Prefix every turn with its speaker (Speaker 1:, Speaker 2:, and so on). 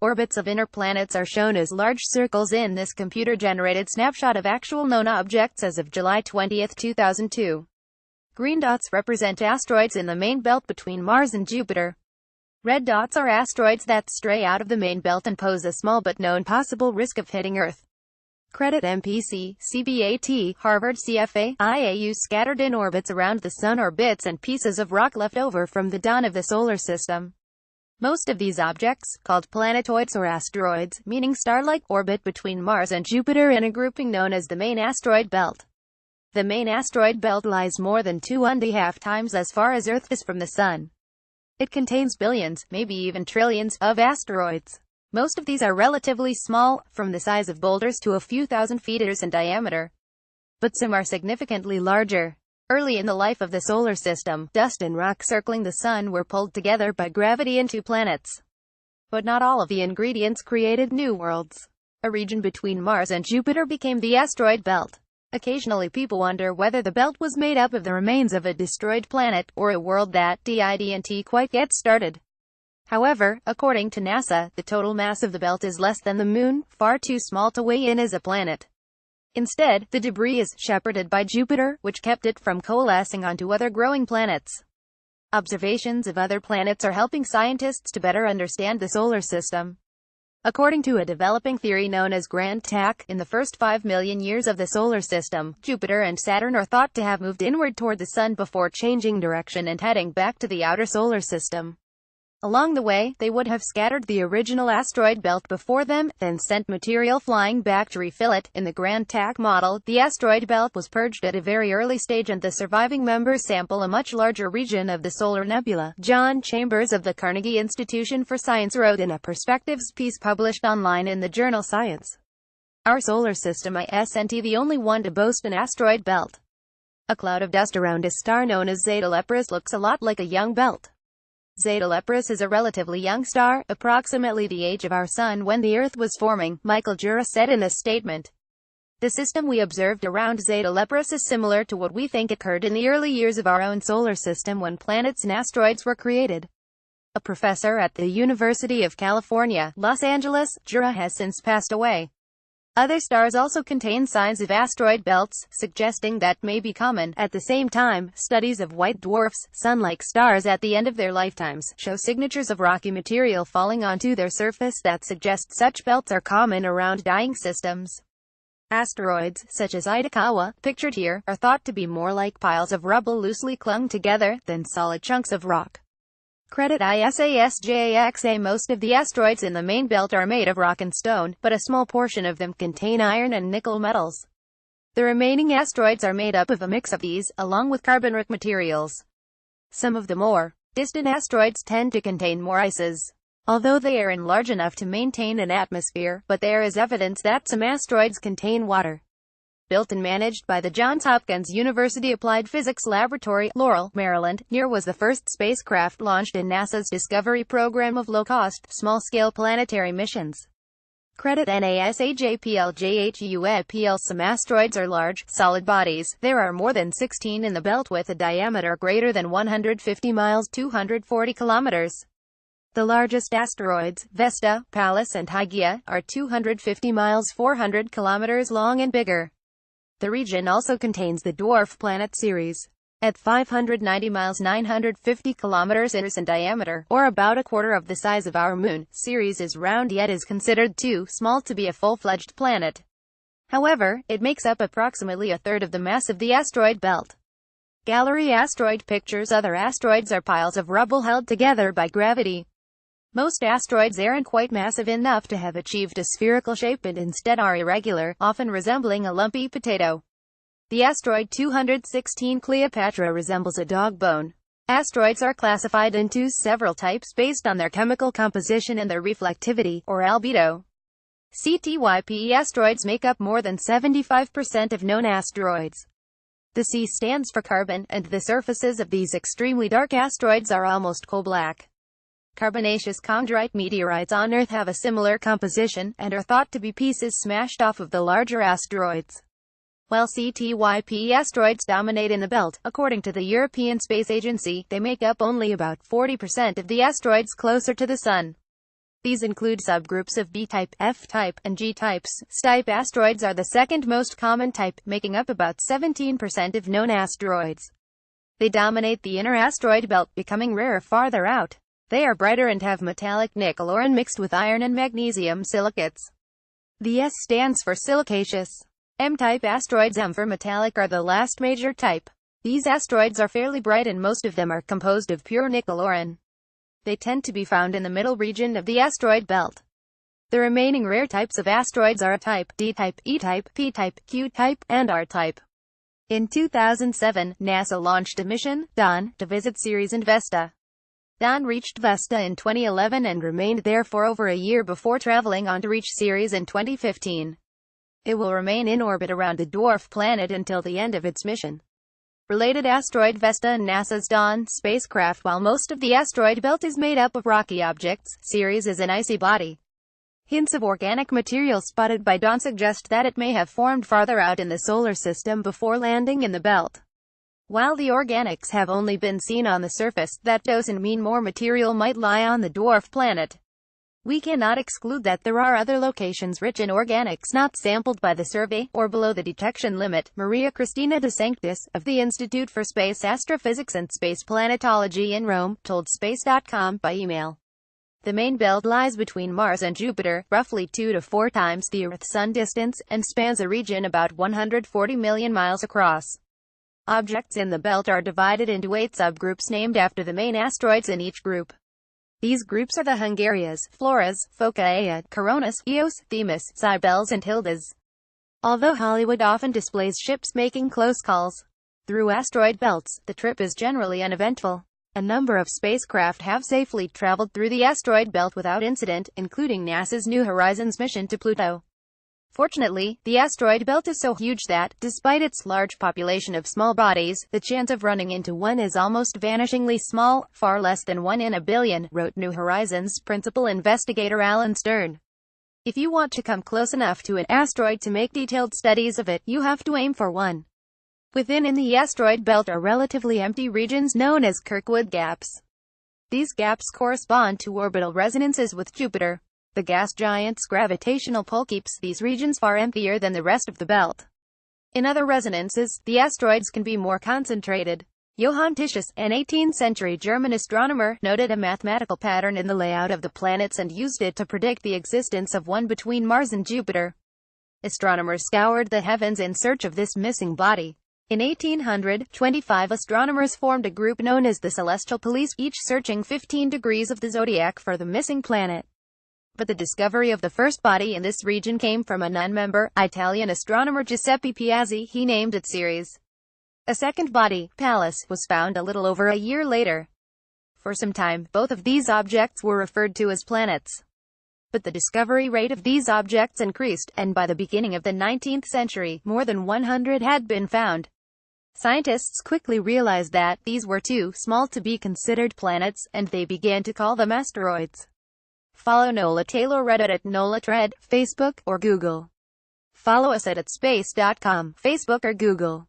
Speaker 1: Orbits of inner planets are shown as large circles in this computer-generated snapshot of actual known objects as of July 20, 2002. Green dots represent asteroids in the main belt between Mars and Jupiter. Red dots are asteroids that stray out of the main belt and pose a small but known possible risk of hitting Earth. Credit MPC, CBAT, Harvard CFA, IAU scattered in orbits around the Sun are bits and pieces of rock left over from the dawn of the solar system. Most of these objects, called planetoids or asteroids, meaning star-like, orbit between Mars and Jupiter in a grouping known as the main asteroid belt. The main asteroid belt lies more than 2.5 times as far as Earth is from the Sun. It contains billions, maybe even trillions, of asteroids. Most of these are relatively small, from the size of boulders to a few thousand feet in diameter. But some are significantly larger. Early in the life of the solar system, dust and rock circling the Sun were pulled together by gravity into planets. But not all of the ingredients created new worlds. A region between Mars and Jupiter became the asteroid belt. Occasionally people wonder whether the belt was made up of the remains of a destroyed planet, or a world that didn't quite get started. However, according to NASA, the total mass of the belt is less than the Moon, far too small to weigh in as a planet. Instead, the debris is shepherded by Jupiter, which kept it from coalescing onto other growing planets. Observations of other planets are helping scientists to better understand the solar system. According to a developing theory known as grand tack, in the first 5 million years of the solar system, Jupiter and Saturn are thought to have moved inward toward the Sun before changing direction and heading back to the outer solar system. Along the way, they would have scattered the original asteroid belt before them, then sent material flying back to refill it. In the grand tack model, the asteroid belt was purged at a very early stage and the surviving members sample a much larger region of the solar nebula. John Chambers of the Carnegie Institution for Science wrote in a Perspectives piece published online in the journal Science. Our solar system isn't the only one to boast an asteroid belt. A cloud of dust around a star known as Zeta Leporis looks a lot like a young belt. Zeta Leporis is a relatively young star, approximately the age of our Sun when the Earth was forming, Michael Jura said in a statement. The system we observed around Zeta Leporis is similar to what we think occurred in the early years of our own solar system when planets and asteroids were created. A professor at the University of California, Los Angeles, Jura has since passed away. Other stars also contain signs of asteroid belts, suggesting that may be common. At the same time, studies of white dwarfs, sun-like stars at the end of their lifetimes, show signatures of rocky material falling onto their surface that suggest such belts are common around dying systems. Asteroids, such as Itokawa, pictured here, are thought to be more like piles of rubble loosely clung together, than solid chunks of rock. Credit ISASJAXA. Most of the asteroids in the main belt are made of rock and stone, but a small portion of them contain iron and nickel metals. The remaining asteroids are made up of a mix of these, along with carbon-rich materials. Some of the more distant asteroids tend to contain more ices, although they aren't large enough to maintain an atmosphere, but there is evidence that some asteroids contain water. Built and managed by the Johns Hopkins University Applied Physics Laboratory, Laurel, Maryland, NEAR was the first spacecraft launched in NASA's Discovery program of low-cost, small-scale planetary missions. Credit NASAJPLJHUAPL. Some asteroids are large, solid bodies. There are more than 16 in the belt with a diameter greater than 150 miles 240 kilometers. The largest asteroids, Vesta, Pallas and Hygiea, are 250 miles 400 kilometers long and bigger. The region also contains the dwarf planet Ceres, at 590 miles 950 kilometers in diameter, or about a quarter of the size of our Moon. Ceres is round yet is considered too small to be a full-fledged planet. However, it makes up approximately a third of the mass of the asteroid belt. Gallery asteroid pictures. Other asteroids are piles of rubble held together by gravity. Most asteroids aren't quite massive enough to have achieved a spherical shape and instead are irregular, often resembling a lumpy potato. The asteroid 216 Cleopatra resembles a dog bone. Asteroids are classified into several types based on their chemical composition and their reflectivity, or albedo. CTYPE asteroids make up more than 75% of known asteroids. The C stands for carbon, and the surfaces of these extremely dark asteroids are almost coal-black. Carbonaceous chondrite meteorites on Earth have a similar composition, and are thought to be pieces smashed off of the larger asteroids. While CTYPE asteroids dominate in the belt, according to the European Space Agency, they make up only about 40% of the asteroids closer to the Sun. These include subgroups of B-type, F-type, and G-types. S-type asteroids are the second most common type, making up about 17% of known asteroids. They dominate the inner asteroid belt, becoming rarer farther out. They are brighter and have metallic nickel-oran mixed with iron and magnesium silicates. The S stands for silicaceous. M-type asteroids, M for metallic, are the last major type. These asteroids are fairly bright and most of them are composed of pure nickel-oran. They tend to be found in the middle region of the asteroid belt. The remaining rare types of asteroids are A-type, D-type, E-type, P-type, Q-type, and R-type. In 2007, NASA launched a mission, Dawn, to visit Ceres and Vesta. Dawn reached Vesta in 2011 and remained there for over a year before traveling on to reach Ceres in 2015. It will remain in orbit around the dwarf planet until the end of its mission. Related asteroid Vesta and NASA's Dawn spacecraft. While most of the asteroid belt is made up of rocky objects, Ceres is an icy body. Hints of organic material spotted by Dawn suggest that it may have formed farther out in the solar system before landing in the belt. While the organics have only been seen on the surface, that doesn't mean more material might lie on the dwarf planet. We cannot exclude that there are other locations rich in organics not sampled by the survey, or below the detection limit. Maria Cristina de Sanctis, of the Institute for Space Astrophysics and Space Planetology in Rome, told Space.com by email. The main belt lies between Mars and Jupiter, roughly 2 to 4 times the Earth-Sun distance, and spans a region about 140 million miles across. Objects in the belt are divided into 8 subgroups named after the main asteroids in each group. These groups are the Hungarias, Floras, Phocaea, Coronas, Eos, Themis, Cybels and Hildas. Although Hollywood often displays ships making close calls through asteroid belts, the trip is generally uneventful. A number of spacecraft have safely traveled through the asteroid belt without incident, including NASA's New Horizons mission to Pluto. Fortunately, the asteroid belt is so huge that, despite its large population of small bodies, the chance of running into one is almost vanishingly small, far less than 1 in a billion, wrote New Horizons principal investigator Alan Stern. If you want to come close enough to an asteroid to make detailed studies of it, you have to aim for one. Within the asteroid belt are relatively empty regions known as Kirkwood gaps. These gaps correspond to orbital resonances with Jupiter, the gas giant's gravitational pull keeps these regions far emptier than the rest of the belt. In other resonances, the asteroids can be more concentrated. Johann Titius, an 18th-century German astronomer, noted a mathematical pattern in the layout of the planets and used it to predict the existence of one between Mars and Jupiter. Astronomers scoured the heavens in search of this missing body. In 1800, 25 astronomers formed a group known as the Celestial Police, each searching 15 degrees of the zodiac for the missing planet. But the discovery of the first body in this region came from a non-member, Italian astronomer Giuseppe Piazzi. He named it Ceres. A second body, Pallas, was found a little over a year later. For some time, both of these objects were referred to as planets. But the discovery rate of these objects increased, and by the beginning of the 19th century, more than 100 had been found. Scientists quickly realized that these were too small to be considered planets, and they began to call them asteroids. Follow Nola Taylor Reddit at NolaTred, Facebook, or Google. Follow us at space.com, Facebook or Google.